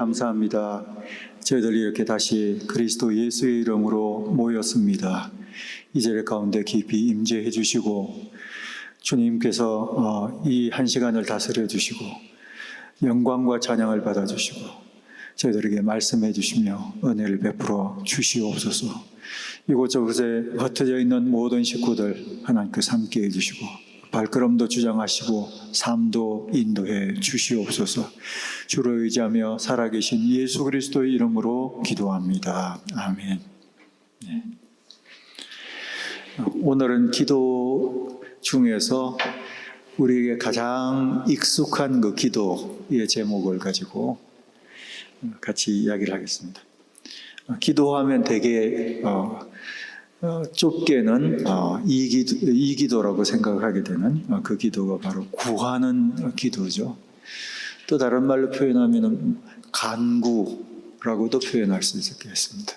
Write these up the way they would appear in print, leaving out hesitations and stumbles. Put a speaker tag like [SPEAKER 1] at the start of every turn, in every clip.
[SPEAKER 1] 감사합니다. 저희들이 이렇게 다시 그리스도 예수의 이름으로 모였습니다. 이 자리 가운데 깊이 임재해 주시고 주님께서 이 한 시간을 다스려 주시고 영광과 찬양을 받아 주시고 저희들에게 말씀해 주시며 은혜를 베풀어 주시옵소서. 이곳저곳에 흩어져 있는 모든 식구들 하나님께서 함께 해주시고 발걸음도 주장하시고 삶도 인도해 주시옵소서. 주로 의지하며 살아계신 예수 그리스도의 이름으로 기도합니다. 아멘. 네. 오늘은 기도 중에서 우리에게 가장 익숙한 그 기도의 제목을 가지고 같이 이야기를 하겠습니다. 기도하면 되게 좁게는 이 기도라고 생각하게 되는 그 기도가 바로 구하는 기도죠. 또 다른 말로 표현하면 간구라고도 표현할 수 있겠습니다.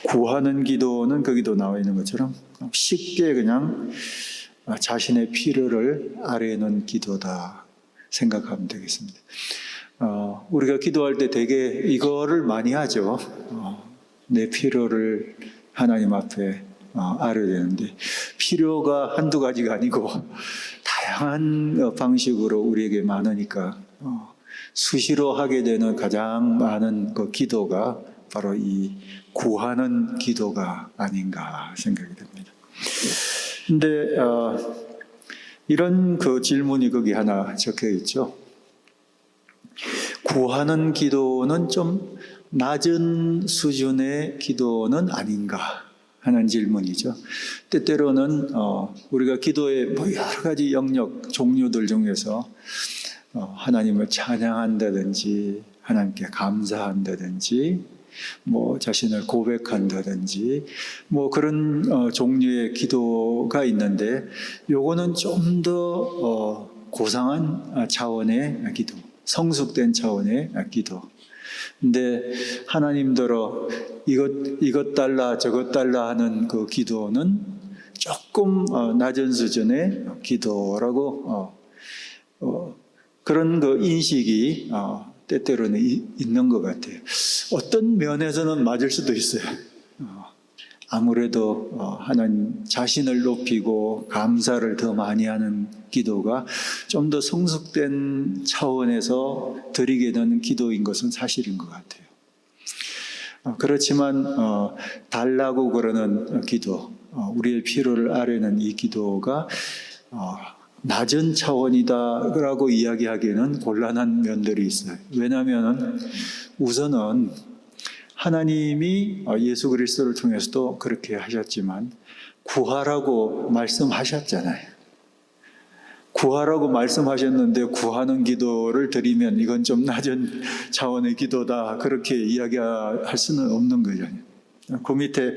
[SPEAKER 1] 구하는 기도는 거기도 나와 있는 것처럼 쉽게 그냥 자신의 필요를 아뢰는 기도다 생각하면 되겠습니다. 우리가 기도할 때 되게 이거를 많이 하죠. 내 필요를 하나님 앞에 아뢰야 되는데 필요가 한두 가지가 아니고 다양한 방식으로 우리에게 많으니까 수시로 하게 되는 가장 많은 그 기도가 바로 이 구하는 기도가 아닌가 생각이 됩니다. 근데 이런 그 질문이 거기 하나 적혀 있죠. 구하는 기도는 좀 낮은 수준의 기도는 아닌가 하는 질문이죠. 때때로는 우리가 기도의 뭐 여러 가지 영역, 종류들 중에서 하나님을 찬양한다든지 하나님께 감사한다든지 뭐 자신을 고백한다든지 뭐 그런 종류의 기도가 있는데 요거는 좀 더 고상한 차원의 기도, 성숙된 차원의 기도. 근데 하나님더러 이것 달라 저것 달라 하는 그 기도는 조금 낮은 수준의 기도라고 그런 그 인식이 때때로는 있는 것 같아요. 어떤 면에서는 맞을 수도 있어요. 아무래도 하나님 자신을 높이고 감사를 더 많이 하는 기도가 좀 더 성숙된 차원에서 드리게 되는 기도인 것은 사실인 것 같아요. 그렇지만 달라고 그러는 기도, 우리의 필요를 아뢰는 이 기도가 낮은 차원이다라고 이야기하기에는 곤란한 면들이 있어요. 왜냐하면 우선은 하나님이 예수 그리스도를 통해서도 그렇게 하셨지만 구하라고 말씀하셨잖아요. 구하라고 말씀하셨는데 구하는 기도를 드리면 이건 좀 낮은 차원의 기도다 그렇게 이야기할 수는 없는 거죠. 그 밑에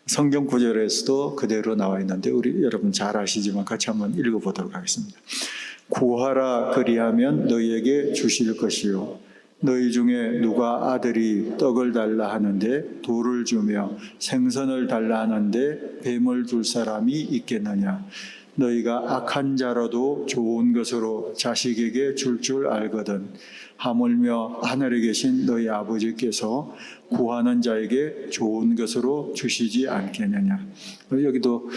[SPEAKER 1] 성경 구절에서도 그대로 나와 있는데 우리 여러분 잘 아시지만 같이 한번 읽어보도록 하겠습니다. 구하라 그리하면 너희에게 주실 것이요 너희 중에 누가 아들이 떡을 달라 하는데 돌을 주며 생선을 달라 하는데 뱀을 둘 사람이 있겠느냐. 너희가 악한 자라도 좋은 것으로 자식에게 줄 알거든 하물며 하늘에 계신 너희 아버지께서 구하는 자에게 좋은 것으로 주시지 않겠느냐. 여기도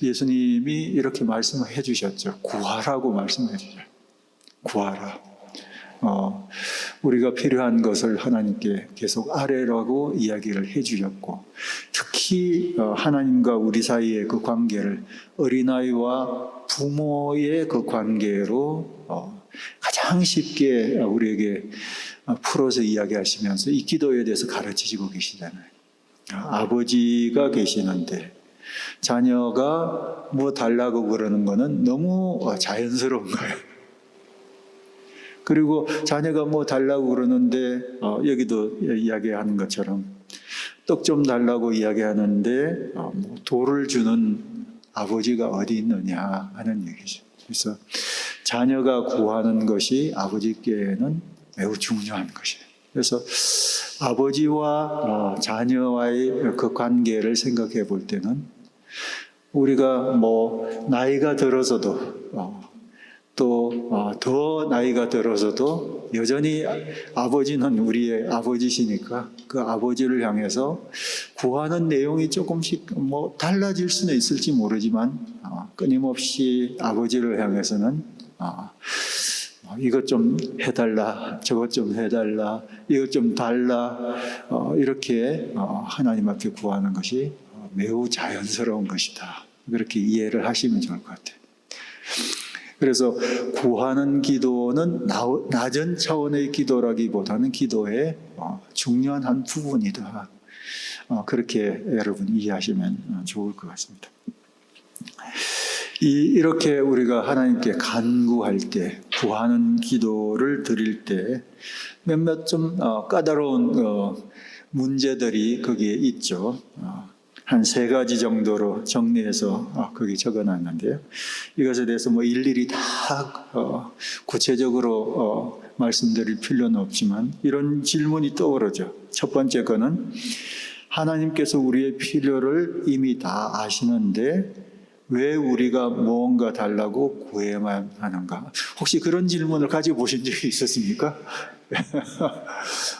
[SPEAKER 1] 예수님이 이렇게 말씀을 해주셨죠. 구하라고 말씀해 주죠. 구하라. 우리가 필요한 것을 하나님께 계속 아뢰라고 이야기를 해주셨고 특히 하나님과 우리 사이의 그 관계를 어린아이와 부모의 그 관계로 가장 쉽게 우리에게 풀어서 이야기하시면서 이 기도에 대해서 가르치시고 계시잖아요. 아버지가 계시는데 자녀가 뭐 달라고 그러는 거는 너무 자연스러운 거예요. 그리고 자녀가 뭐 달라고 그러는데 여기도 이야기하는 것처럼 떡 좀 달라고 이야기하는데 뭐 돌을 주는 아버지가 어디 있느냐 하는 얘기죠. 그래서 자녀가 구하는 것이 아버지께는 매우 중요한 것이에요. 그래서 아버지와 자녀와의 그 관계를 생각해 볼 때는 우리가 뭐 나이가 들어서도 또 더 나이가 들어서도 여전히 아버지는 우리의 아버지시니까 그 아버지를 향해서 구하는 내용이 조금씩 뭐 달라질 수는 있을지 모르지만 끊임없이 아버지를 향해서는 이것 좀 해달라, 저것 좀 해달라, 이것 좀 달라, 이렇게 하나님 앞에 구하는 것이 매우 자연스러운 것이다. 그렇게 이해를 하시면 좋을 것 같아요. 그래서 구하는 기도는 낮은 차원의 기도라기보다는 기도의 중요한 한 부분이다. 그렇게 여러분 이해하시면 좋을 것 같습니다. 이렇게 우리가 하나님께 간구할 때, 구하는 기도를 드릴 때 몇몇 좀 까다로운 문제들이 거기에 있죠. 한 3가지 정도로 정리해서 거기 적어놨는데요. 이것에 대해서 뭐 일일이 다 구체적으로 말씀드릴 필요는 없지만 이런 질문이 떠오르죠. 첫 번째 거는 하나님께서 우리의 필요를 이미 다 아시는데 왜 우리가 무언가 달라고 구해야만 하는가? 혹시 그런 질문을 가지고 보신 적이 있었습니까?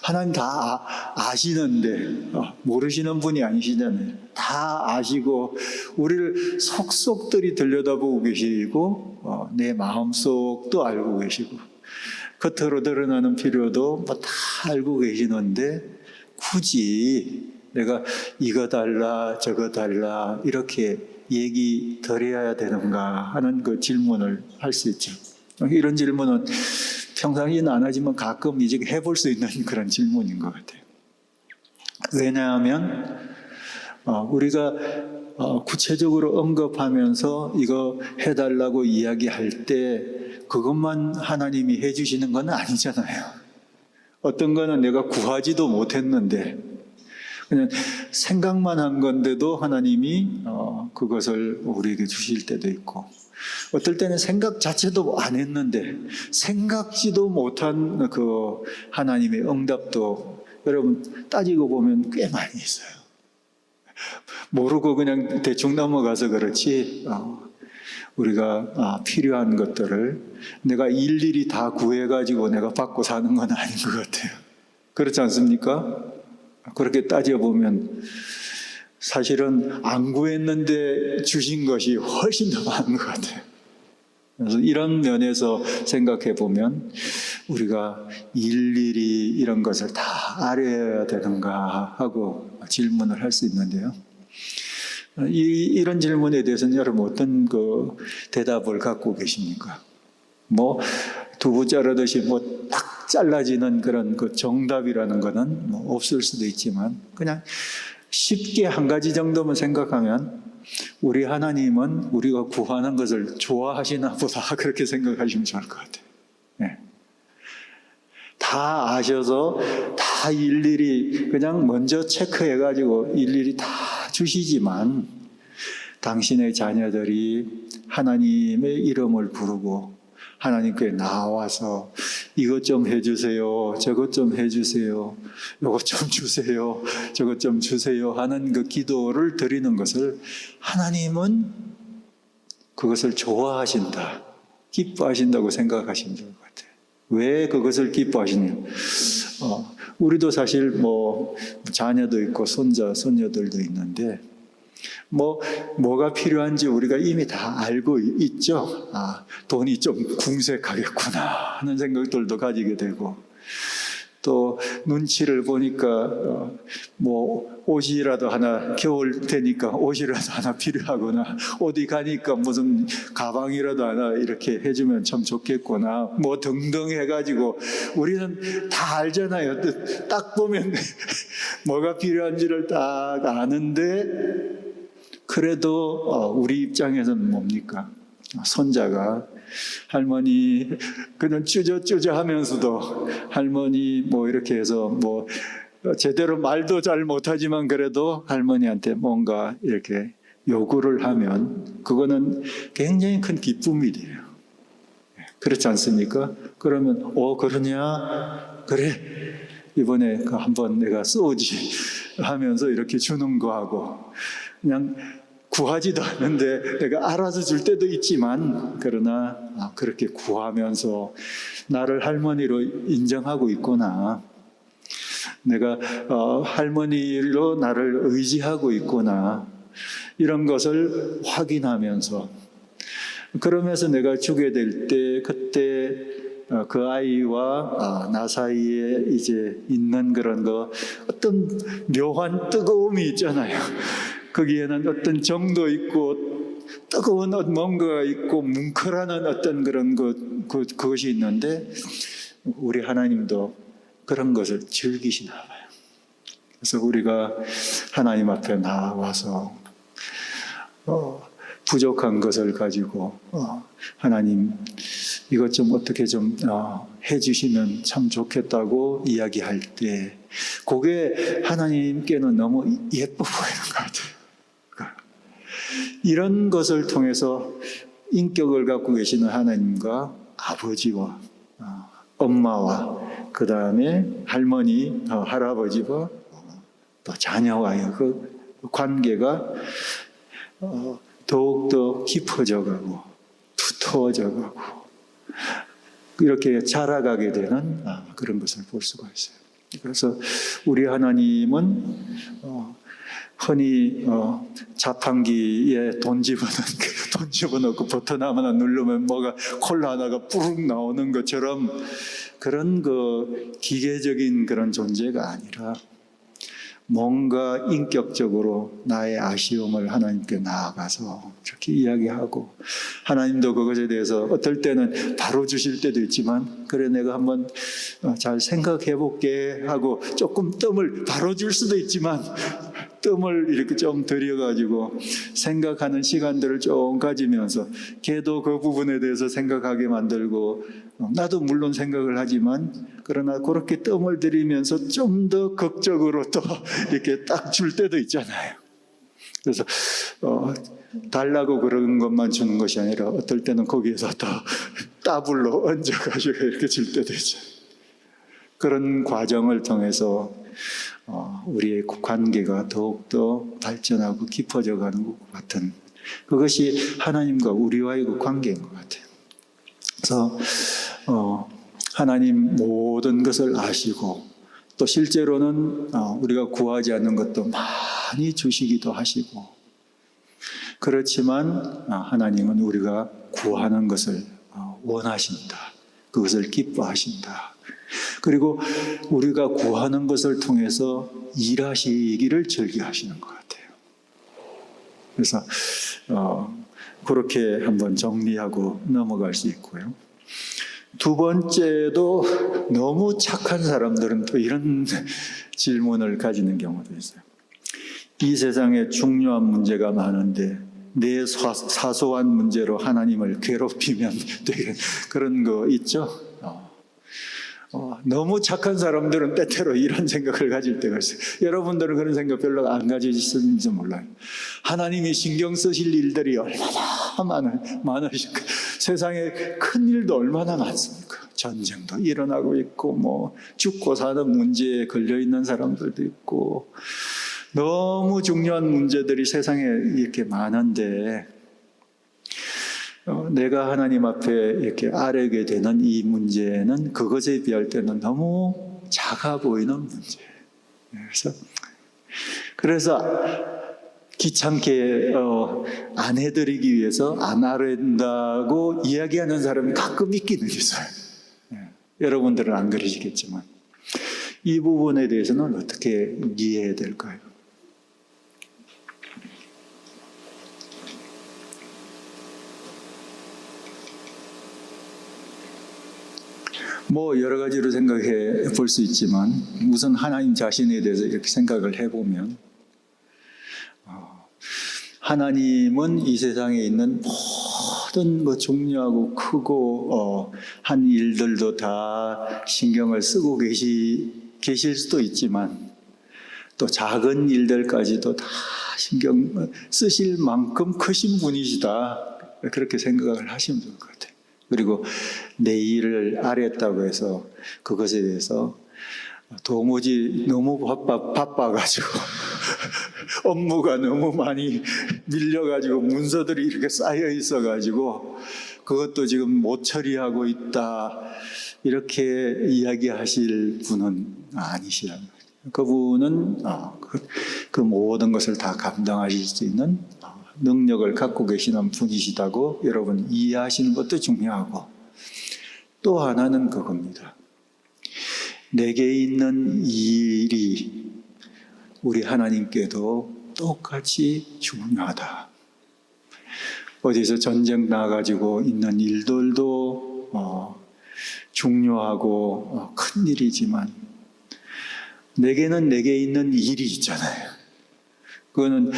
[SPEAKER 1] 하나님 다 아시는데 모르시는 분이 아니시잖아요. 다 아시고 우리를 속속들이 들여다보고 계시고 내 마음속도 알고 계시고 겉으로 드러나는 필요도 뭐 다 알고 계시는데 굳이 내가 이거 달라 저거 달라 이렇게 얘기 드려야 되는가 하는 그 질문을 할 수 있죠. 이런 질문은 평상시에는 안 하지만 가끔 이제 해볼 수 있는 그런 질문인 것 같아요. 왜냐하면 우리가 구체적으로 언급하면서 이거 해달라고 이야기할 때 그것만 하나님이 해주시는 건 아니잖아요. 어떤 거는 내가 구하지도 못했는데 그냥 생각만 한 건데도 하나님이 그것을 우리에게 주실 때도 있고 어떨 때는 생각 자체도 안 했는데 생각지도 못한 그 하나님의 응답도 여러분 따지고 보면 꽤 많이 있어요. 모르고 그냥 대충 넘어가서 그렇지 우리가 필요한 것들을 내가 일일이 다 구해가지고 내가 받고 사는 건 아닌 것 같아요. 그렇지 않습니까? 그렇게 따져보면 사실은 안 구했는데 주신 것이 훨씬 더 많은 것 같아요. 그래서 이런 면에서 생각해 보면 우리가 일일이 이런 것을 다 알아야 되는가 하고 질문을 할 수 있는데요. 이런 질문에 대해서는 여러분 어떤 그 대답을 갖고 계십니까? 뭐 두부 자르듯이 뭐 딱 잘라지는 그런 그 정답이라는 거는 뭐 없을 수도 있지만 그냥 쉽게 한 가지 정도만 생각하면 우리 하나님은 우리가 구하는 것을 좋아하시나 보다 그렇게 생각하시면 좋을 것 같아요. 네. 다 아셔서 다 일일이 그냥 먼저 체크해가지고 일일이 다 주시지만 당신의 자녀들이 하나님의 이름을 부르고 하나님께 나와서 이것 좀 해주세요, 저것 좀 해주세요, 이것 좀 주세요, 저것 좀 주세요 하는 그 기도를 드리는 것을 하나님은 그것을 좋아하신다, 기뻐하신다고 생각하시면 좋을 것 같아요. 왜 그것을 기뻐하시냐? 우리도 사실 뭐 자녀도 있고 손자, 손녀들도 있는데 뭐가 필요한지 우리가 이미 다 알고 있죠. 돈이 좀 궁색하겠구나 하는 생각들도 가지게 되고 또 눈치를 보니까 뭐 옷이라도 하나 겨울 되니까 옷이라도 하나 필요하구나 어디 가니까 무슨 가방이라도 하나 이렇게 해주면 참 좋겠구나 뭐 등등 해가지고 우리는 다 알잖아요. 딱 보면 뭐가 필요한지를 딱 아는데 그래도 우리 입장에서는 뭡니까? 손자가 할머니 그냥 쭈저쭈저 하면서도 할머니 뭐 이렇게 해서 뭐 제대로 말도 잘 못하지만 그래도 할머니한테 뭔가 이렇게 요구를 하면 그거는 굉장히 큰 기쁨이에요. 그렇지 않습니까? 그러면 그러냐? 그래 이번에 한번 내가 쏘지 하면서 이렇게 주는 거하고 그냥 구하지도 않는데 내가 알아서 줄 때도 있지만, 그러나 그렇게 구하면서 나를 할머니로 인정하고 있구나, 내가 할머니로 나를 의지하고 있구나, 이런 것을 확인하면서, 그러면서 내가 주게 될 때 그때 그 아이와 나 사이에 이제 있는 그런 어떤 묘한 뜨거움이 있잖아요. 거기에는 어떤 정도 있고 뜨거운 뭔가가 있고 뭉클하는 어떤 그런 그것이 있는데, 우리 하나님도 그런 것을 즐기시나 봐요. 그래서 우리가 하나님 앞에 나와서 부족한 것을 가지고 하나님 이것 좀 어떻게 좀 해주시면 참 좋겠다고 이야기할 때, 그게 하나님께는 너무 예뻐 보이는 것 같아요. 이런 것을 통해서 인격을 갖고 계시는 하나님과 아버지와 엄마와 그 다음에 할머니, 할아버지와 또 자녀와의 그 관계가 더욱더 깊어져 가고 두터워져 가고 이렇게 자라가게 되는 그런 것을 볼 수가 있어요. 그래서 우리 하나님은 흔히 자판기에 돈 집어넣고 버튼 하나 누르면 뭐가 콜라 하나가 뿌룩 나오는 것처럼 그런 기계적인 그런 존재가 아니라, 뭔가 인격적으로 나의 아쉬움을 하나님께 나아가서 이렇게 이야기하고, 하나님도 그것에 대해서 어떨 때는 바로 주실 때도 있지만, 그래 내가 한번 잘 생각해 볼게 하고 조금 뜸을 바로 줄 수도 있지만, 뜸을 이렇게 좀 들여가지고 생각하는 시간들을 좀 가지면서 걔도 그 부분에 대해서 생각하게 만들고, 나도 물론 생각을 하지만, 그러나 그렇게 뜸을 들이면서 좀 더 극적으로 또 이렇게 딱 줄 때도 있잖아요. 그래서 달라고 그런 것만 주는 것이 아니라 어떨 때는 거기에서 또 따블로 얹어가지고 이렇게 줄 때도 있잖아요. 그런 과정을 통해서 우리의 관계가 더욱더 발전하고 깊어져 가는 것 같은, 그것이 하나님과 우리와의 그 관계인 것 같아요. 그래서 하나님 모든 것을 아시고, 또 실제로는 우리가 구하지 않는 것도 많이 주시기도 하시고, 그렇지만 하나님은 우리가 구하는 것을 원하신다, 그것을 기뻐하신다. 그리고 우리가 구하는 것을 통해서 일하시기를 즐겨하시는 것 같아요. 그래서 그렇게 한번 정리하고 넘어갈 수 있고요. 두 번째도, 너무 착한 사람들은 또 이런 질문을 가지는 경우도 있어요. 이 세상에 중요한 문제가 많은데 내 사소한 문제로 하나님을 괴롭히면 되게, 그런 거 있죠? 너무 착한 사람들은 때때로 이런 생각을 가질 때가 있어요. 여러분들은 그런 생각 별로 안 가지시는지 몰라요. 하나님이 신경 쓰실 일들이 얼마나 많으실까. 세상에 큰 일도 얼마나 많습니까? 전쟁도 일어나고 있고, 죽고 사는 문제에 걸려있는 사람들도 있고, 너무 중요한 문제들이 세상에 이렇게 많은데, 내가 하나님 앞에 이렇게 아뢰게 되는 이 문제는 그것에 비할 때는 너무 작아 보이는 문제예요. 그래서 귀찮게 안 해드리기 위해서 안 아뢰는다고 이야기하는 사람이 가끔 있기는 있어요. 여러분들은 안 그러시겠지만, 이 부분에 대해서는 어떻게 이해해야 될까요? 여러 가지로 생각해 볼 수 있지만, 우선 하나님 자신에 대해서 이렇게 생각을 해보면, 하나님은 이 세상에 있는 모든 중요하고 크고 한 일들도 다 신경을 쓰고 계실 수도 있지만, 또 작은 일들까지도 다 신경 쓰실 만큼 크신 분이시다, 그렇게 생각을 하시면 좋을 것 같아요. 그리고 내 일을 아뢰었다고 해서 그것에 대해서 도무지 너무 바빠가지고 업무가 너무 많이 밀려가지고 문서들이 이렇게 쌓여 있어가지고 그것도 지금 못 처리하고 있다. 이렇게 이야기하실 분은 아니시라. 그분은 그 모든 것을 다 감당하실 수 있는 능력을 갖고 계시는 분이시다고 여러분 이해하시는 것도 중요하고, 또 하나는 그겁니다. 내게 있는 이 일이 우리 하나님께도 똑같이 중요하다. 어디서 전쟁 나가지고 있는 일들도 중요하고 큰 일이지만 내게는 내게 있는 일이 있잖아요. 그거는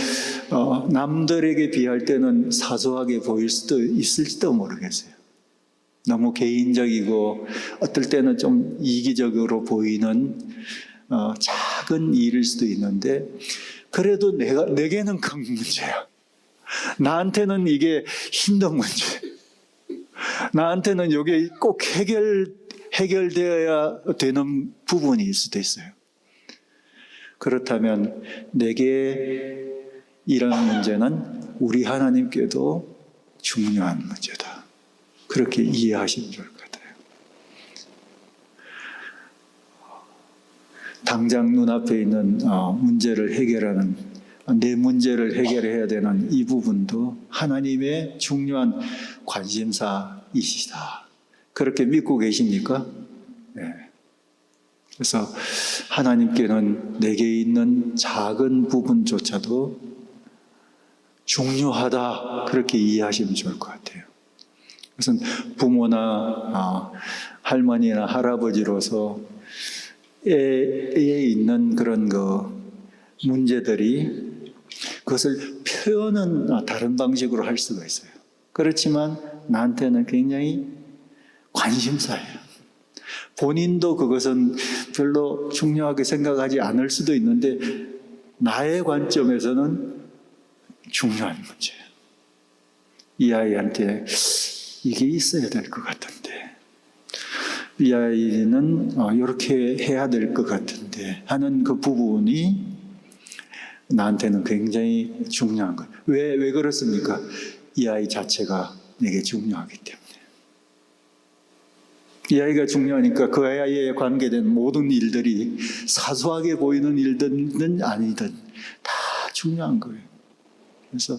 [SPEAKER 1] 남들에게 비할 때는 사소하게 보일 수도 있을지도 모르겠어요. 너무 개인적이고 어떨 때는 좀 이기적으로 보이는 작은 일일 수도 있는데, 그래도 내게는 큰 문제야. 나한테는 이게 힘든 문제. 나한테는 이게 꼭 해결되어야 되는 부분일 수도 있어요. 그렇다면 내게 이런 문제는 우리 하나님께도 중요한 문제다. 그렇게 이해하시면 좋을 것 같아요. 당장 눈앞에 있는 문제를 해결하는, 내 문제를 해결해야 되는 이 부분도 하나님의 중요한 관심사이시다. 그렇게 믿고 계십니까? 네. 그래서 하나님께는 내게 있는 작은 부분조차도 중요하다. 그렇게 이해하시면 좋을 것 같아요. 그것은 부모나 할머니나 할아버지로서 애에 있는 그런 문제들이 그것을 표현은 다른 방식으로 할 수가 있어요. 그렇지만 나한테는 굉장히 관심사예요. 본인도 그것은 별로 중요하게 생각하지 않을 수도 있는데 나의 관점에서는 중요한 문제예요. 이 아이한테 이게 있어야 될 것 같은데, 이 아이는 이렇게 해야 될 것 같은데 하는 그 부분이 나한테는 굉장히 중요한 거예요. 왜 그렇습니까? 이 아이 자체가 내게 중요하기 때문에. 이 아이가 중요하니까 그 아이에 관계된 모든 일들이 사소하게 보이는 일든 아니든 다 중요한 거예요. 그래서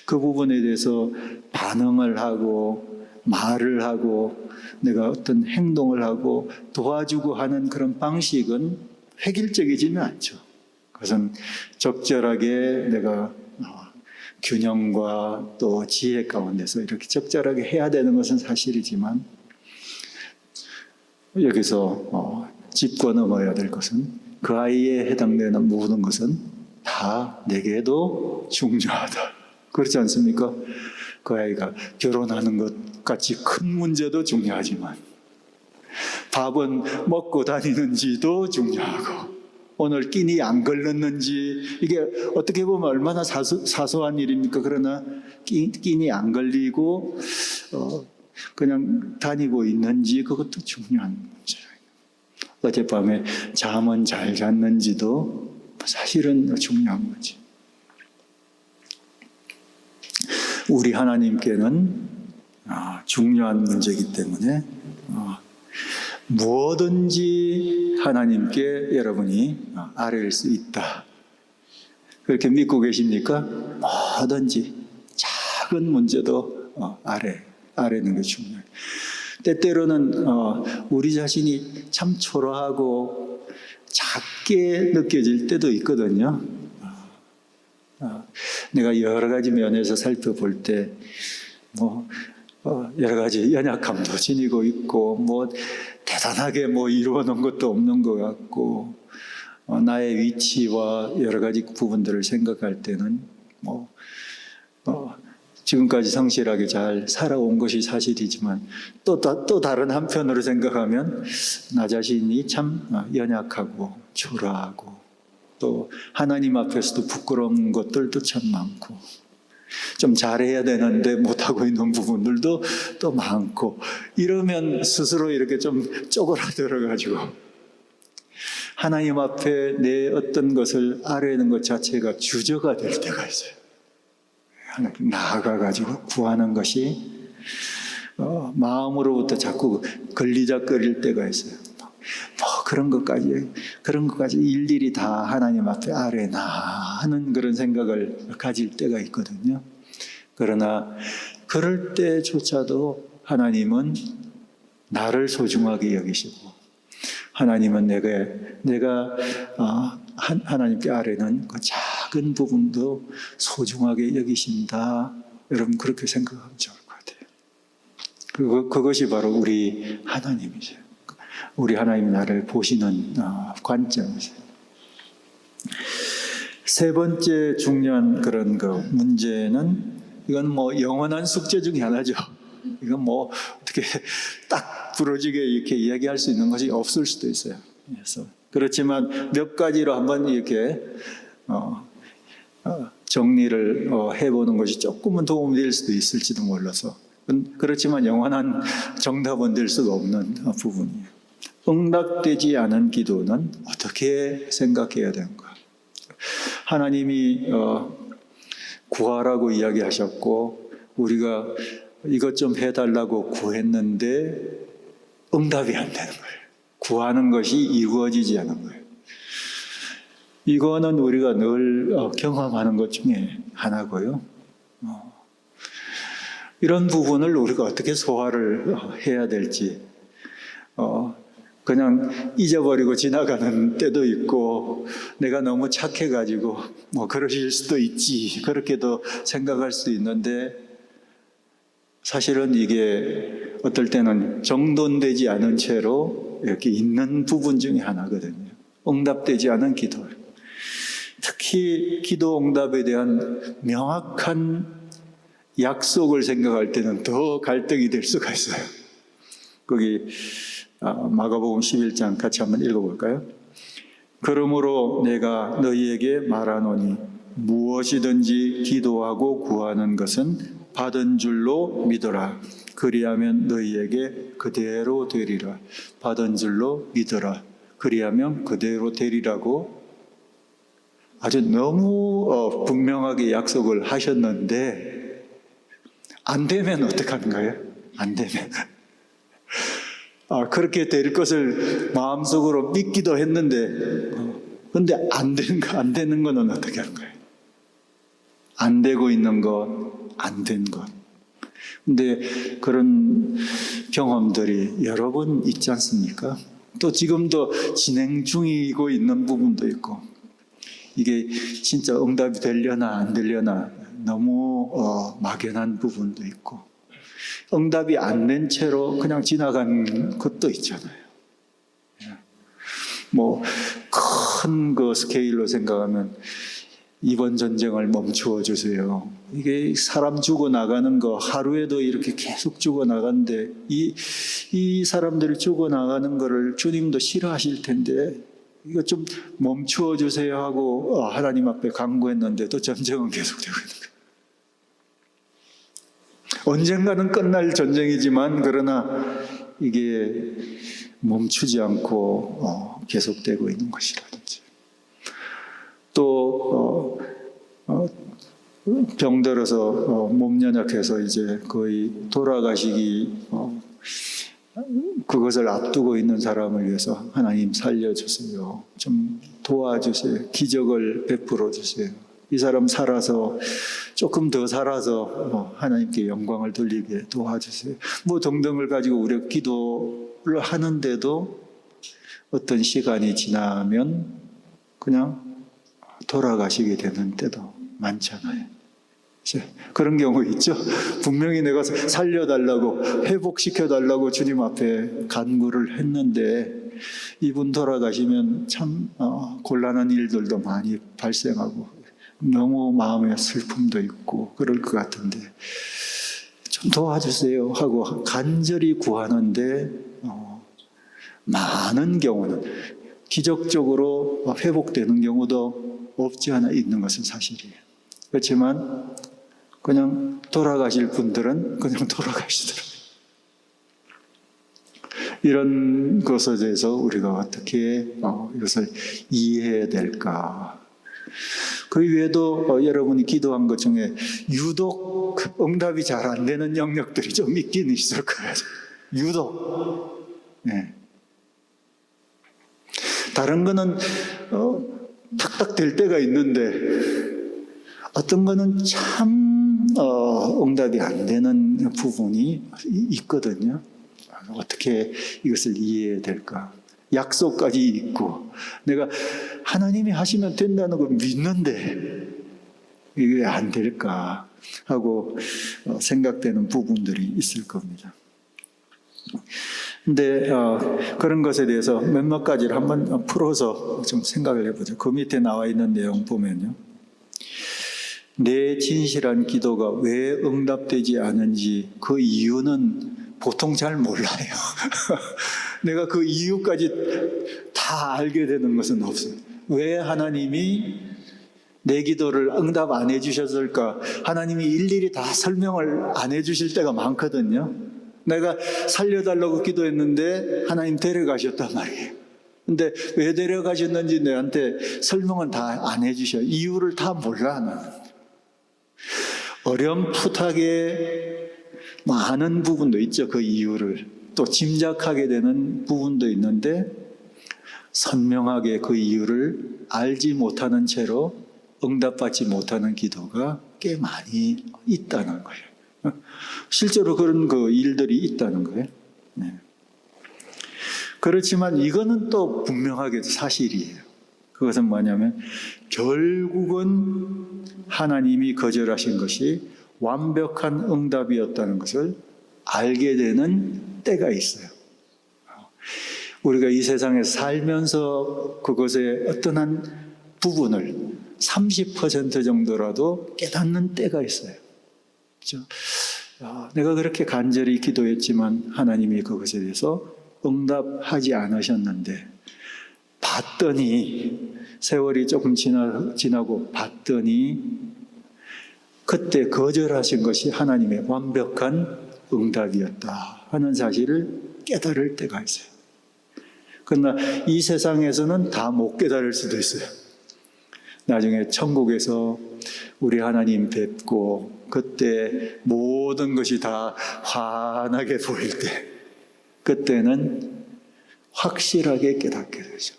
[SPEAKER 1] 그 부분에 대해서 반응을 하고 말을 하고 내가 어떤 행동을 하고 도와주고 하는 그런 방식은 획일적이지는 않죠. 그것은 적절하게 내가 균형과 또 지혜 가운데서 이렇게 적절하게 해야 되는 것은 사실이지만, 여기서 짚고 넘어야 될 것은 그 아이에 해당되는 모든 것은 다 내게도 중요하다. 그렇지 않습니까? 그 아이가 결혼하는 것 같이 큰 문제도 중요하지만 밥은 먹고 다니는지도 중요하고 오늘 끼니 안 걸렸는지, 이게 어떻게 보면 얼마나 사소한 일입니까? 그러나 끼니 안 걸리고 그냥 다니고 있는지 그것도 중요한 문제예요. 어젯밤에 잠은 잘 잤는지도 사실은 중요한 문제. 우리 하나님께는 중요한 문제이기 때문에 무엇든지 하나님께 여러분이 아뢰일 수 있다. 그렇게 믿고 계십니까? 뭐든지 작은 문제도 아뢰는 게 중요해요. 때때로는 우리 자신이 참 초라하고 작게 느껴질 때도 있거든요. 내가 여러 가지 면에서 살펴볼 때 여러 가지 연약함도 지니고 있고 대단하게 이루어 놓은 것도 없는 것 같고, 나의 위치와 여러 가지 부분들을 생각할 때는 지금까지 성실하게 잘 살아온 것이 사실이지만 또 다른 한편으로 생각하면 나 자신이 참 연약하고 초라하고 또 하나님 앞에서도 부끄러운 것들도 참 많고 좀 잘해야 되는데 못하고 있는 부분들도 또 많고, 이러면 스스로 이렇게 좀 쪼그라들어가지고 하나님 앞에 내 어떤 것을 아뢰는 것 자체가 주저가 될 때가 있어요. 하나님 나아가가지고 구하는 것이 마음으로부터 자꾸 걸리적거릴 때가 있어요. 그런 것까지 일일이 다 하나님 앞에 아뢰나 하는 그런 생각을 가질 때가 있거든요. 그러나 그럴 때조차도 하나님은 나를 소중하게 여기시고, 하나님은 내가 하나님께 아뢰는 그 작은 부분도 소중하게 여기신다. 여러분 그렇게 생각하면 좋을 것 같아요. 그것이 바로 우리 하나님이죠. 우리 하나님이 나를 보시는 관점이죠. 세 번째 중요한 그런 문제는, 이건 영원한 숙제 중에 하나죠. 이건 어떻게 딱 부러지게 이렇게 이야기할 수 있는 것이 없을 수도 있어요. 그렇지만 몇 가지로 한번 이렇게 정리를 해보는 것이 조금은 도움이 될 수도 있을지도 몰라서. 그렇지만 영원한 정답은 될 수가 없는 부분이에요. 응답되지 않은 기도는 어떻게 생각해야 되는가? 하나님이 구하라고 이야기하셨고, 우리가 이것 좀 해달라고 구했는데 응답이 안 되는 거예요. 구하는 것이 이루어지지 않은 거예요. 이거는 우리가 늘 경험하는 것 중에 하나고요. 이런 부분을 우리가 어떻게 소화를 해야 될지, 그냥 잊어버리고 지나가는 때도 있고, 내가 너무 착해가지고 그러실 수도 있지, 그렇게도 생각할 수도 있는데, 사실은 이게 어떨 때는 정돈되지 않은 채로 이렇게 있는 부분 중에 하나거든요. 응답되지 않은 기도. 특히 기도 응답에 대한 명확한 약속을 생각할 때는 더 갈등이 될 수가 있어요. 거기 마가복음 11장 같이 한번 읽어볼까요? 그러므로 내가 너희에게 말하노니 무엇이든지 기도하고 구하는 것은 받은 줄로 믿어라. 그리하면 너희에게 그대로 되리라. 받은 줄로 믿어라. 그리하면 그대로 되리라고 아주 너무 분명하게 약속을 하셨는데, 안 되면 어떡하는 거예요? 안 되면 그렇게 될 것을 마음속으로 믿기도 했는데, 근데 안 되는 거는 어떻게 하는 거예요? 안 되고 있는 것, 안 된 것. 근데 그런 경험들이 여러 번 있지 않습니까? 또 지금도 진행 중이고 있는 부분도 있고, 이게 진짜 응답이 되려나 안 되려나 너무 막연한 부분도 있고, 응답이 안 된 채로 그냥 지나간 것도 있잖아요. 큰 스케일로 생각하면 이번 전쟁을 멈추어 주세요. 이게 사람 죽어나가는 거 하루에도 이렇게 계속 죽어나가는데, 이 사람들이 죽어나가는 거를 주님도 싫어하실 텐데 이거 좀 멈추어 주세요 하고 하나님 앞에 간구했는데도 전쟁은 계속되고 있는 거예요. 언젠가는 끝날 전쟁이지만 그러나 이게 멈추지 않고 계속되고 있는 것이라든지, 또 병들어서 몸 연약해서 이제 거의 돌아가시기 그것을 앞두고 있는 사람을 위해서 하나님 살려주세요. 좀 도와주세요. 기적을 베풀어 주세요. 이 사람 살아서 조금 더 살아서 하나님께 영광을 돌리게 도와주세요. 등등을 가지고 우리가 기도를 하는데도 어떤 시간이 지나면 그냥 돌아가시게 되는 때도 많잖아요. 그런 경우 있죠. 분명히 내가 살려달라고, 회복시켜달라고 주님 앞에 간구를 했는데 이분 돌아가시면 참 곤란한 일들도 많이 발생하고 너무 마음에 슬픔도 있고 그럴 것 같은데 좀 도와주세요 하고 간절히 구하는데 많은 경우는 기적적으로 회복되는 경우도 없지 않아 있는 것은 사실이에요. 그렇지만 그냥 돌아가실 분들은 그냥 돌아가시더라고요. 이런 것에 대해서 우리가 어떻게 이것을 이해해야 될까? 그 외에도 여러분이 기도한 것 중에 유독 응답이 잘 안 되는 영역들이 좀 있긴 있을 거예요. 유독. 네. 다른 거는 탁탁 될 때가 있는데 어떤 거는 참 응답이 안 되는 부분이 있거든요. 어떻게 이것을 이해해야 될까? 약속까지 있고 내가 하나님이 하시면 된다는 걸 믿는데 이게 안 될까 하고 생각되는 부분들이 있을 겁니다. 근데 그런 것에 대해서 몇몇 가지를 한번 풀어서 좀 생각을 해보죠. 그 밑에 나와 있는 내용 보면요. 내 진실한 기도가 왜 응답되지 않은지 그 이유는 보통 잘 몰라요. 내가 그 이유까지 다 알게 되는 것은 없어요. 왜 하나님이 내 기도를 응답 안 해주셨을까? 하나님이 일일이 다 설명을 안 해주실 때가 많거든요. 내가 살려달라고 기도했는데 하나님 데려가셨단 말이에요. 근데 왜 데려가셨는지 내한테 설명은 다 안 해주셔요. 이유를 다 몰라 나는. 어렴풋하게 많은 부분도 있죠. 그 이유를 또 짐작하게 되는 부분도 있는데 선명하게 그 이유를 알지 못하는 채로 응답받지 못하는 기도가 꽤 많이 있다는 거예요. 실제로 그런 그 일들이 있다는 거예요. 네. 그렇지만 이거는 또 분명하게 사실이에요. 그것은 뭐냐면 결국은 하나님이 거절하신 것이 완벽한 응답이었다는 것을 알게 되는 때가 있어요. 우리가 이 세상에 살면서 그것의 어떤 한 부분을 30% 정도라도 깨닫는 때가 있어요. 그렇죠? 내가 그렇게 간절히 기도했지만 하나님이 그것에 대해서 응답하지 않으셨는데 봤더니 세월이 조금 지나고 봤더니 그때 거절하신 것이 하나님의 완벽한 응답이었다 하는 사실을 깨달을 때가 있어요. 그러나 이 세상에서는 다 못 깨달을 수도 있어요. 나중에 천국에서 우리 하나님 뵙고 그때 모든 것이 다 환하게 보일 때 그때는 확실하게 깨닫게 되죠.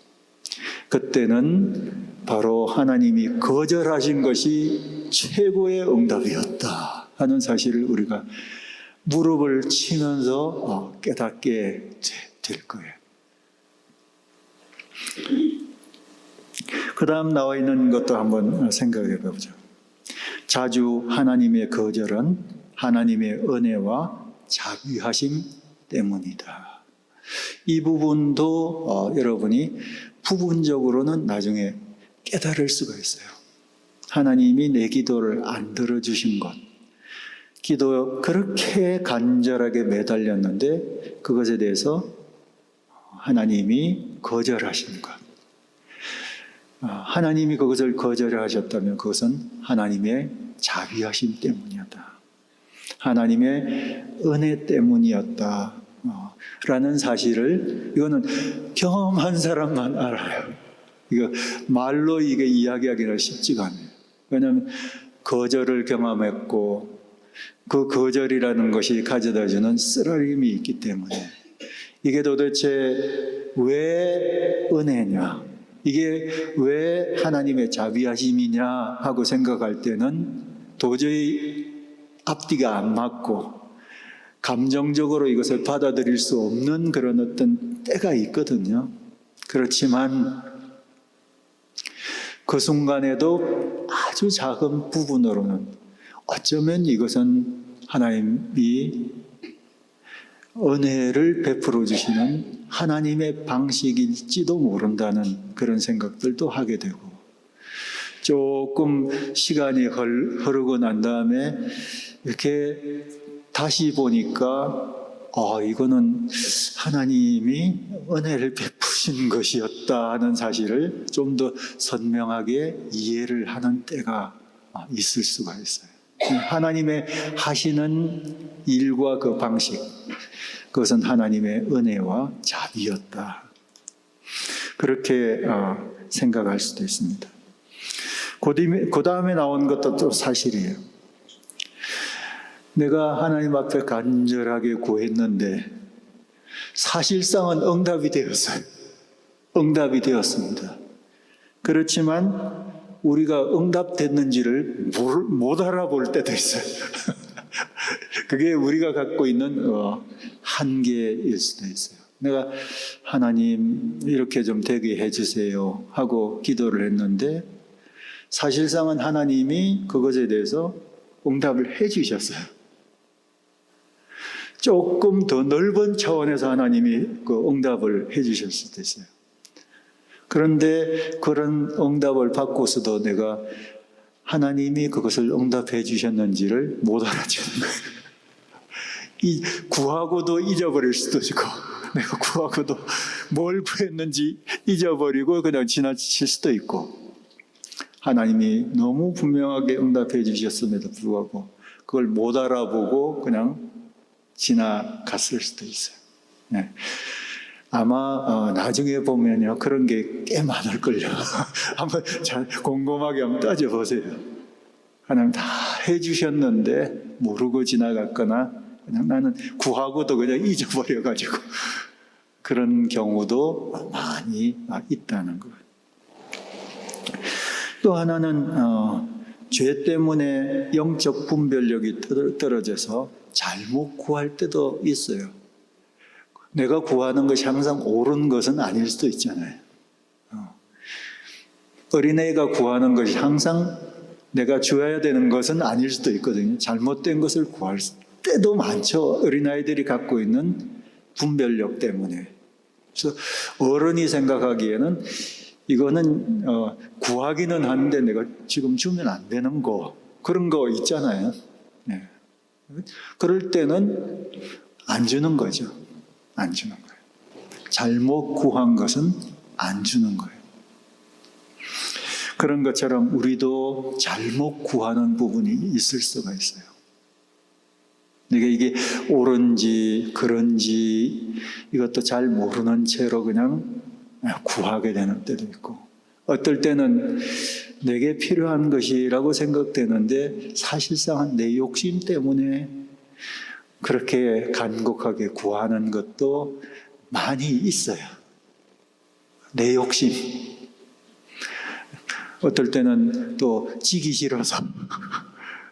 [SPEAKER 1] 그때는 바로 하나님이 거절하신 것이 최고의 응답이었다 하는 사실을 우리가 무릎을 치면서 깨닫게 될 거예요. 그 다음 나와 있는 것도 한번 생각해 보죠. 자주 하나님의 거절은 하나님의 은혜와 자비하심 때문이다. 이 부분도 여러분이 부분적으로는 나중에 깨달을 수가 있어요. 하나님이 내 기도를 안 들어주신 것, 기도 그렇게 간절하게 매달렸는데 그것에 대해서 하나님이 거절하신 것. 하나님이 그것을 거절하셨다면 그것은 하나님의 자비하심 때문이었다. 하나님의 은혜 때문이었다. 라는 사실을 이거는 경험한 사람만 알아요. 이거 말로 이게 이야기하기가 쉽지가 않아요. 왜냐하면 거절을 경험했고 그 거절이라는 것이 가져다주는 쓰라림이 있기 때문에 이게 도대체 왜 은혜냐, 이게 왜 하나님의 자비하심이냐 하고 생각할 때는 도저히 앞뒤가 안 맞고 감정적으로 이것을 받아들일 수 없는 그런 어떤 때가 있거든요. 그렇지만 그 순간에도 아주 작은 부분으로는 어쩌면 이것은 하나님이 은혜를 베풀어 주시는 하나님의 방식일지도 모른다는 그런 생각들도 하게 되고, 조금 시간이 흐르고 난 다음에 이렇게 다시 보니까 이거는 하나님이 은혜를 베푸신 것이었다 하는 사실을 좀 더 선명하게 이해를 하는 때가 있을 수가 있어요. 하나님의 하시는 일과 그 방식, 그것은 하나님의 은혜와 자비였다. 그렇게 생각할 수도 있습니다. 그 다음에 나온 것도 또 사실이에요. 내가 하나님 앞에 간절하게 구했는데 사실상은 응답이 되었어요. 응답이 되었습니다. 그렇지만 우리가 응답됐는지를 못 알아볼 때도 있어요. 그게 우리가 갖고 있는 한계일 수도 있어요. 내가 하나님 이렇게 좀 되게 해주세요 하고 기도를 했는데 사실상은 하나님이 그것에 대해서 응답을 해주셨어요. 조금 더 넓은 차원에서 하나님이 그 응답을 해주실 수도 있어요. 그런데 그런 응답을 받고서도 내가 하나님이 그것을 응답해 주셨는지를 못 알아채는 거예요. 구하고도 잊어버릴 수도 있고 내가 구하고도 뭘 구했는지 잊어버리고 그냥 지나칠 수도 있고 하나님이 너무 분명하게 응답해 주셨음에도 불구하고 그걸 못 알아보고 그냥 지나갔을 수도 있어요. 네. 아마 나중에 보면요 그런 게 꽤 많을걸요. 한번 잘 곰곰하게 한번 따져보세요. 하나님 다 해주셨는데 모르고 지나갔거나 그냥 나는 구하고도 그냥 잊어버려가지고 그런 경우도 많이 있다는 거예요. 또 하나는 죄 때문에 영적 분별력이 떨어져서 잘못 구할 때도 있어요. 내가 구하는 것이 항상 옳은 것은 아닐 수도 있잖아요. 어린애가 구하는 것이 항상 내가 주어야 되는 것은 아닐 수도 있거든요. 잘못된 것을 구할 때도 많죠. 어린아이들이 갖고 있는 분별력 때문에. 그래서 어른이 생각하기에는 이거는 구하기는 하는데 내가 지금 주면 안 되는 거 그런 거 있잖아요. 네. 그럴 때는 안 주는 거죠. 안 주는 거예요. 잘못 구한 것은 안 주는 거예요. 그런 것처럼 우리도 잘못 구하는 부분이 있을 수가 있어요. 내가 이게 옳은지 그런지 이것도 잘 모르는 채로 그냥 구하게 되는 때도 있고 어떨 때는 내게 필요한 것이라고 생각되는데 사실상은 내 욕심 때문에 그렇게 간곡하게 구하는 것도 많이 있어요. 내 욕심. 어떨 때는 또 지기 싫어서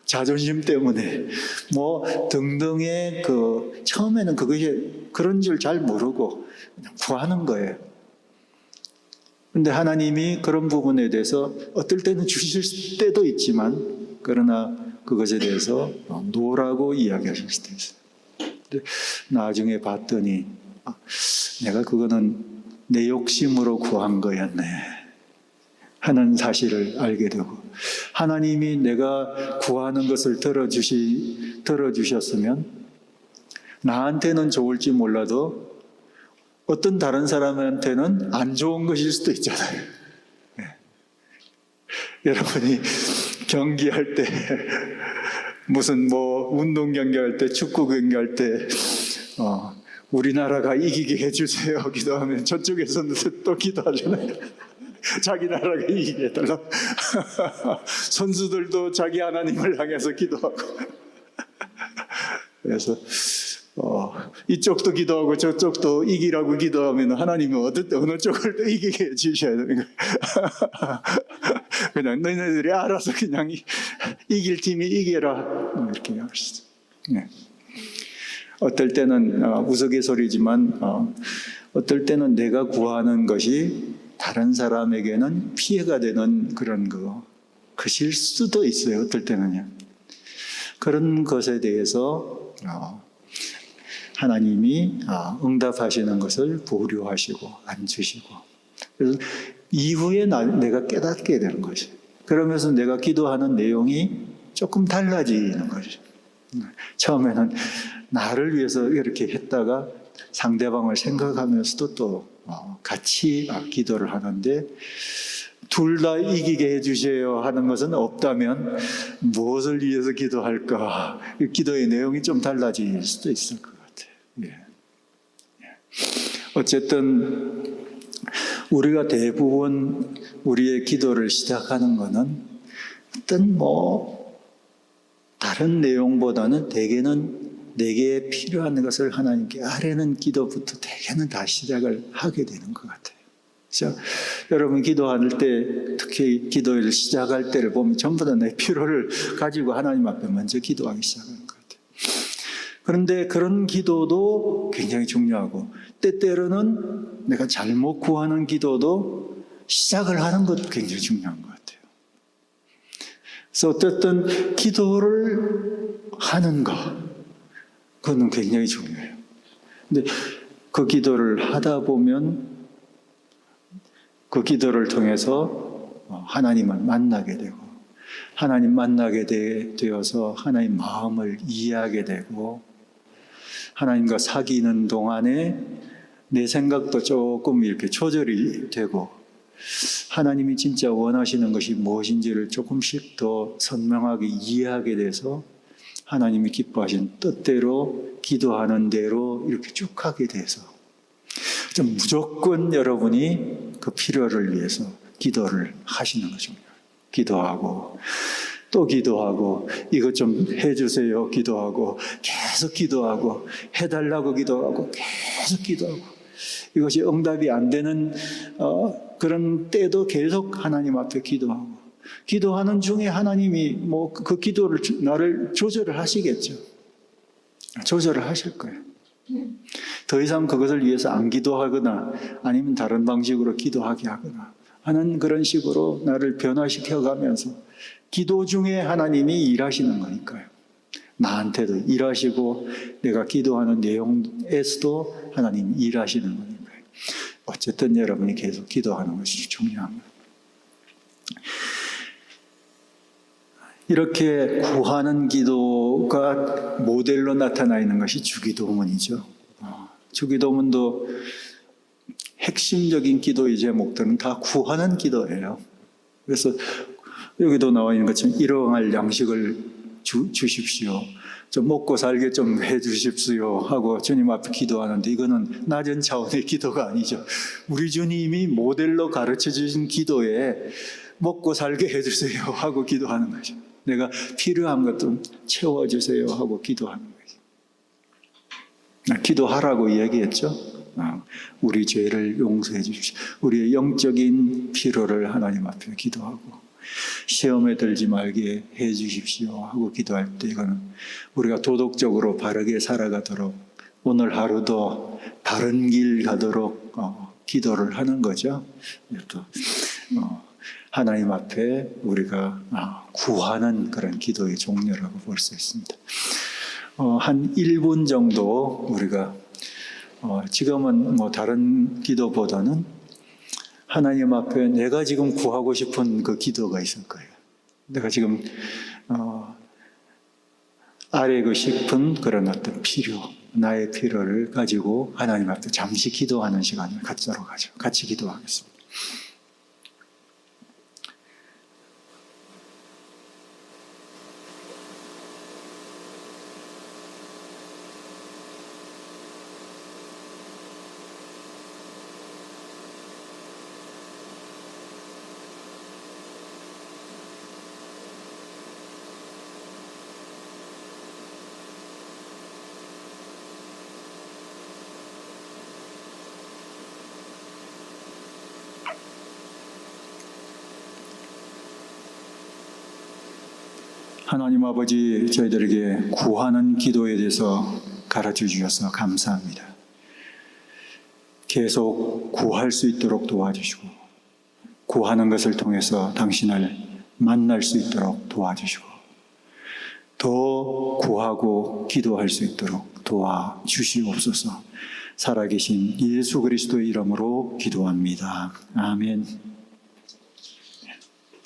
[SPEAKER 1] 자존심 때문에 뭐 등등의 처음에는 그것이 그런 줄 잘 모르고 그냥 구하는 거예요. 그런데 하나님이 그런 부분에 대해서 어떨 때는 주실 때도 있지만 그러나 그것에 대해서 노라고 이야기하실 수도 있어요. 근데 나중에 봤더니 내가 그거는 내 욕심으로 구한 거였네 하는 사실을 알게 되고 하나님이 내가 구하는 것을 들어주셨으면 나한테는 좋을지 몰라도 어떤 다른 사람한테는 안 좋은 것일 수도 있잖아요. 네. 여러분이 경기할 때 무슨 운동 경기할 때 축구 경기할 때 우리나라가 이기게 해주세요 기도하면 저쪽에서는 또 기도하잖아요. 자기 나라가 이기게 해달라. 선수들도 자기 하나님을 향해서 기도하고 그래서 이쪽도 기도하고 저쪽도 이기라고 기도하면 하나님은 어느 쪽을 이기게 해주셔야 되는 거예요. 그냥 너희들이 알아서 그냥 이길 팀이 이겨라 이렇게 할 수 있어요. 네. 어떨 때는 우스갯소리지만 어떨 때는 내가 구하는 것이 다른 사람에게는 피해가 되는 그런 것일 수도 있어요. 어떨 때는요. 그런 것에 대해서 하나님이 응답하시는 것을 보류하시고 안 주시고 그래서 이후에 내가 깨닫게 되는 것이 그러면서 내가 기도하는 내용이 조금 달라지는 거죠. 처음에는 나를 위해서 이렇게 했다가 상대방을 생각하면서도 또 같이 기도를 하는데 둘 다 이기게 해주세요 하는 것은 없다면 무엇을 위해서 기도할까? 기도의 내용이 좀 달라질 수도 있을 것 같아요. 예. 어쨌든 우리가 대부분 우리의 기도를 시작하는 것은 어떤 다른 내용보다는 대개는 내게 필요한 것을 하나님께 아뢰는 기도부터 대개는 다 시작을 하게 되는 것 같아요. 그렇죠? 여러분 기도할 때, 특히 기도를 시작할 때를 보면 전부 다 내 필요를 가지고 하나님 앞에 먼저 기도하기 시작하는 것 같아요. 그런데 그런 기도도 굉장히 중요하고, 때때로는 내가 잘못 구하는 기도도 시작을 하는 것도 굉장히 중요한 것 같아요. 그래서 어쨌든 기도를 하는 것, 그거는 굉장히 중요해요. 근데 그 기도를 하다 보면 그 기도를 통해서 하나님을 만나게 되고, 하나님 만나게 되어서 하나님 마음을 이해하게 되고, 하나님과 사귀는 동안에 내 생각도 조금 이렇게 조절이 되고, 하나님이 진짜 원하시는 것이 무엇인지를 조금씩 더 선명하게 이해하게 돼서 하나님이 기뻐하신 뜻대로 기도하는 대로 이렇게 쭉 하게 돼서 좀 무조건 여러분이 그 필요를 위해서 기도를 하시는 거죠. 기도하고 또 기도하고 이것 좀 해주세요 기도하고 계속 기도하고 해달라고 기도하고 계속 기도하고 이것이 응답이 안 되는 그런 때도 계속 하나님 앞에 기도하고 기도하는 중에 하나님이 그 기도를 나를 조절을 하시겠죠. 조절을 하실 거예요. 더 이상 그것을 위해서 안 기도하거나 아니면 다른 방식으로 기도하게 하거나 하는 그런 식으로 나를 변화시켜 가면서 기도 중에 하나님이 일하시는 거니까요. 나한테도 일하시고 내가 기도하는 내용에서도 하나님이 일하시는 거니까요. 어쨌든 여러분이 계속 기도하는 것이 중요합니다. 이렇게 구하는 기도가 모델로 나타나 있는 것이 주기도문이죠. 주기도문도 핵심적인 기도의 제목들은 다 구하는 기도예요. 그래서 여기도 나와 있는 것처럼 일용할 양식을 주십시오. 좀 먹고 살게 좀 해주십시오 하고 주님 앞에 기도하는데 이거는 낮은 차원의 기도가 아니죠. 우리 주님이 모델로 가르쳐 주신 기도에 먹고 살게 해주세요 하고 기도하는 거죠. 내가 필요한 것 좀 채워주세요 하고 기도하는 거죠. 기도하라고 이야기했죠. 우리 죄를 용서해 주십시오. 우리의 영적인 필요를 하나님 앞에 기도하고 시험에 들지 말게 해 주십시오 하고 기도할 때 이거는 우리가 도덕적으로 바르게 살아가도록 오늘 하루도 바른 길 가도록 기도를 하는 거죠. 또 하나님 앞에 우리가 구하는 그런 기도의 종류라고 볼 수 있습니다. 한 1분 정도 우리가 지금은 다른 기도보다는 하나님 앞에 내가 지금 구하고 싶은 그 기도가 있을 거예요. 내가 지금 아뢰고 싶은 그런 어떤 필요, 나의 필요를 가지고 하나님 앞에 잠시 기도하는 시간을 갖도록 하죠. 같이 기도하겠습니다. 하나님 아버지, 저희들에게 구하는 기도에 대해서 가르쳐 주셔서 감사합니다. 계속 구할 수 있도록 도와주시고 구하는 것을 통해서 당신을 만날 수 있도록 도와주시고 더 구하고 기도할 수 있도록 도와주시옵소서. 살아계신 예수 그리스도의 이름으로 기도합니다. 아멘.